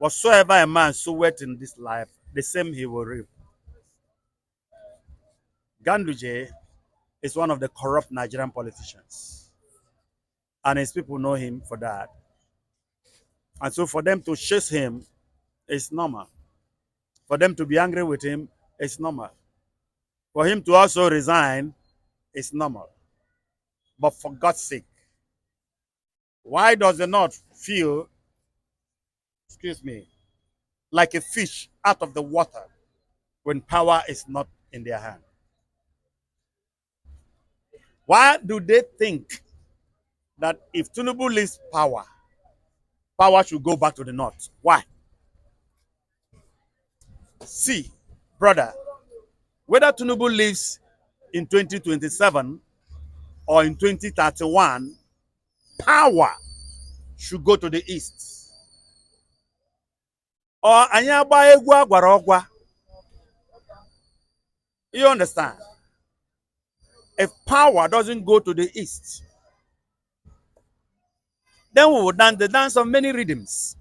Whatsoever a man soweth in this life, the same he will reap. Ganduje is one of the corrupt Nigerian politicians, and his people know him for that. And so for them to chase him is normal. For them to be angry with him is normal. For him to also resign is normal. But for God's sake, why does it not feel, excuse me, like a fish out of the water when power is not in their hand? Why do they think that if Tinubu leaves power, power should go back to the north? Why? See, brother, whether Tinubu lives in 2027 or in 2031, power should go to the east. Or anyaba egwa gwarogwa. You understand? If power doesn't go to the east, then we will dance the dance of many rhythms.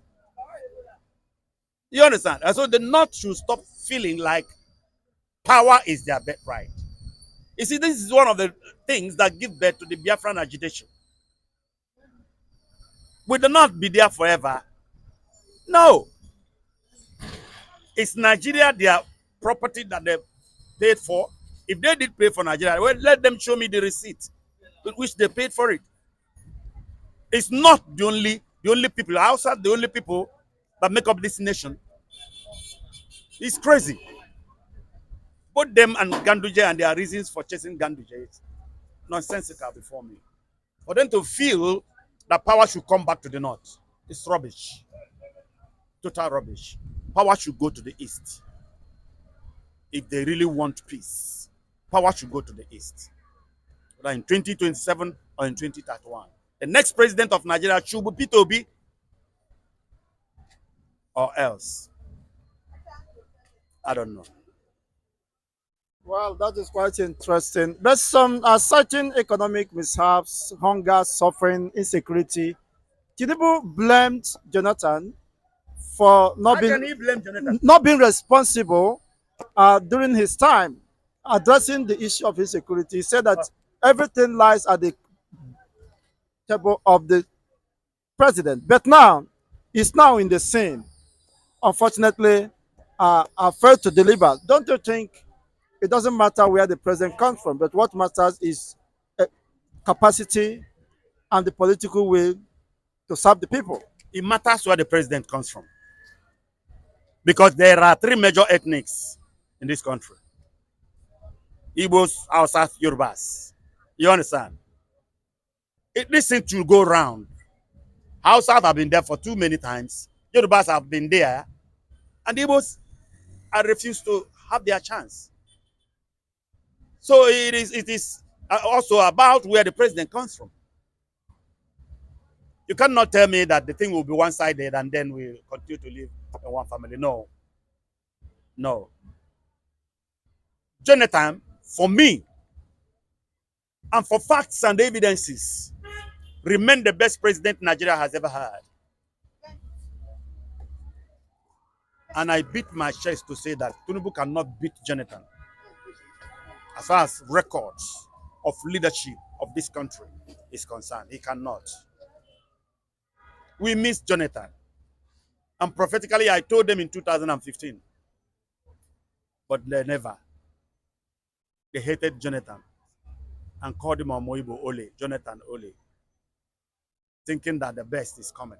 You understand? And so the North should stop feeling like power is their birthright. You see, this is one of the things that give birth to the Biafran agitation. Will the North be there forever? No. It's Nigeria, their property that they paid for. If they did pay for Nigeria, well, let them show me the receipt with which they paid for it. It's not the only people outside, the only people that make up this nation. It's crazy. Both them and Ganduje and their reasons for chasing Ganduje is nonsensical before me. For them to feel that power should come back to the north, it's rubbish. Total rubbish. Power should go to the east. If they really want peace, power should go to the east. Whether in 2027 or in 2031. The next president of Nigeria should be Peter Obi or else. I don't know. Well, that is quite interesting. But some certain economic mishaps, hunger, suffering, insecurity. Tinubu blamed Jonathan for How can he blame Jonathan? not being responsible during his time addressing the issue of insecurity. He said that everything lies at the table of the president. But now, he's now in the scene. Unfortunately, failed to deliver. Don't you think it doesn't matter where the president comes from, but what matters is capacity and the political will to serve the people? It matters where the president comes from. Because there are three major ethnics in this country. Igbos, Hausas, Yorubas. You understand? This thing to go round. Hausas have been there for too many times. Yorubas have been there. And Igbos are refused to have their chance. So it is also about where the president comes from. You cannot tell me that the thing will be one-sided and then we'll continue to live in one family. No. No. Jonathan, for me, and for facts and evidences, remain the best president Nigeria has ever had. And I beat my chest to say that Tinubu cannot beat Jonathan. As far as records of leadership of this country is concerned, he cannot. We miss Jonathan. And prophetically, I told them in 2015. But they never. They hated Jonathan and called him Omoibo Ole, Jonathan Ole, thinking that the best is coming.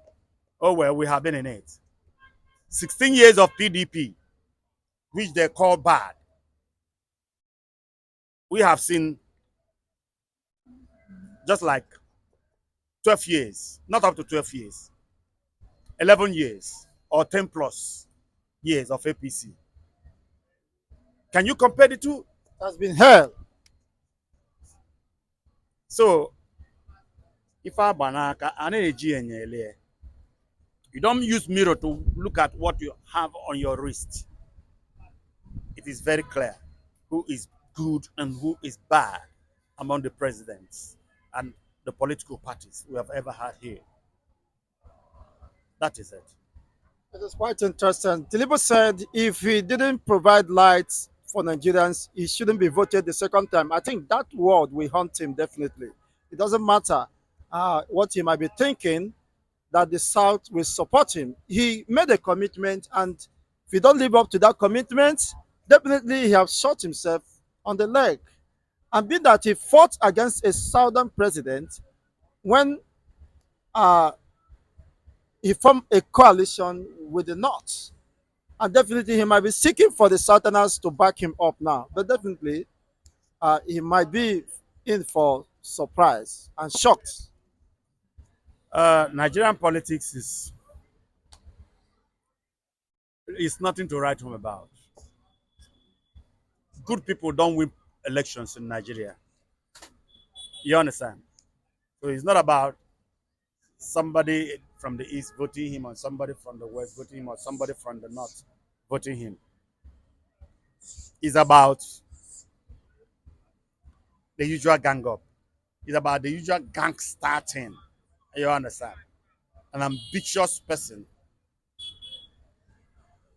Oh, well, we have been in it. 16 years of PDP, which they call bad. We have seen just like 12 years, not up to 12 years, 11 years or 10 plus years of APC. Can you compare the two? It has been hell. So, if I banaka, you don't use mirror to look at what you have on your wrist. It is very clear who is good and who is bad among the presidents and the political parties we have ever had here. That is it. It is quite interesting. Tinubu said if he didn't provide lights for Nigerians, he shouldn't be voted the second time. I think that word will haunt him definitely. It doesn't matter what he might be thinking, that the South will support him. He made a commitment, and if he don't live up to that commitment, definitely he has shot himself on the leg. And being that he fought against a Southern president when uh, he formed a coalition with the North. And definitely he might be seeking for the Southerners to back him up now. But definitely he might be in for surprise and shocked. Nigerian politics is nothing to write home about. Good people don't win elections in Nigeria. You understand? So it's not about somebody from the east voting him or somebody from the west voting him or somebody from the north voting him. It's about the usual gang up. It's about the usual gangster thing. You understand? An ambitious person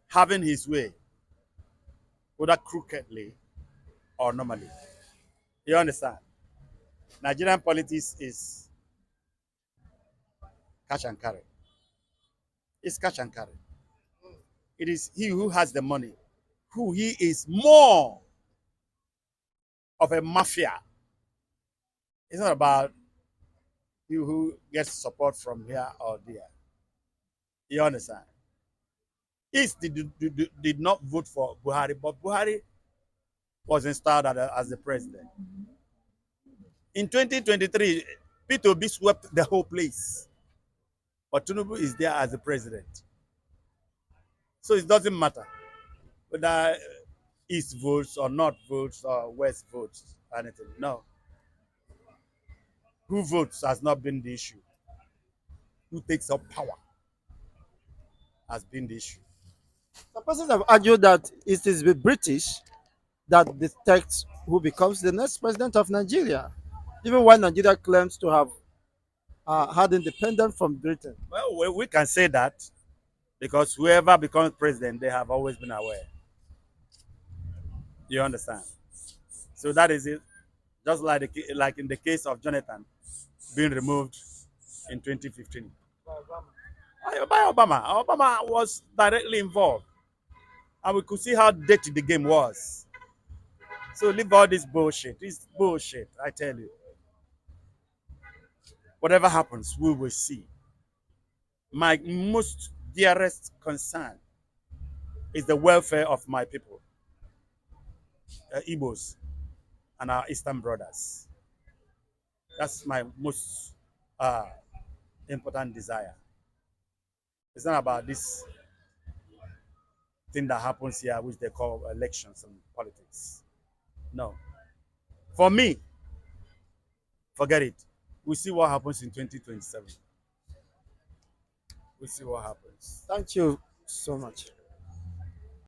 having his way, whether crookedly or normally. You understand? Nigerian politics is cash and carry. It's cash and carry. It is he who has the money, who he is more of a mafia. It's not about you who gets support from here or there. You understand? East did not vote for Buhari, but Buhari was installed as the president. In 2023, P2B swept the whole place, but Tinubu is there as the president. So it doesn't matter whether East votes or North votes or West votes, anything. No. Who votes has not been the issue. Who takes up power has been the issue. Some persons have argued that it is the British that detects who becomes the next president of Nigeria, even when Nigeria claims to have had independence from Britain. Well, we can say that because whoever becomes president, they have always been aware. You understand? So that is it. Just like in the case of Jonathan being removed in 2015 by Obama. Obama was directly involved, and we could see how dirty the game was. So leave all this bullshit. It's bullshit, I tell you. Whatever happens, we will see. My most dearest concern is the welfare of my people, Igbos, and our Eastern brothers. That's my most uh, important desire. It's not about this thing that happens here, which they call elections and politics. No. For me, forget it. We'll see what happens in 2027. We'll see what happens. Thank you so much.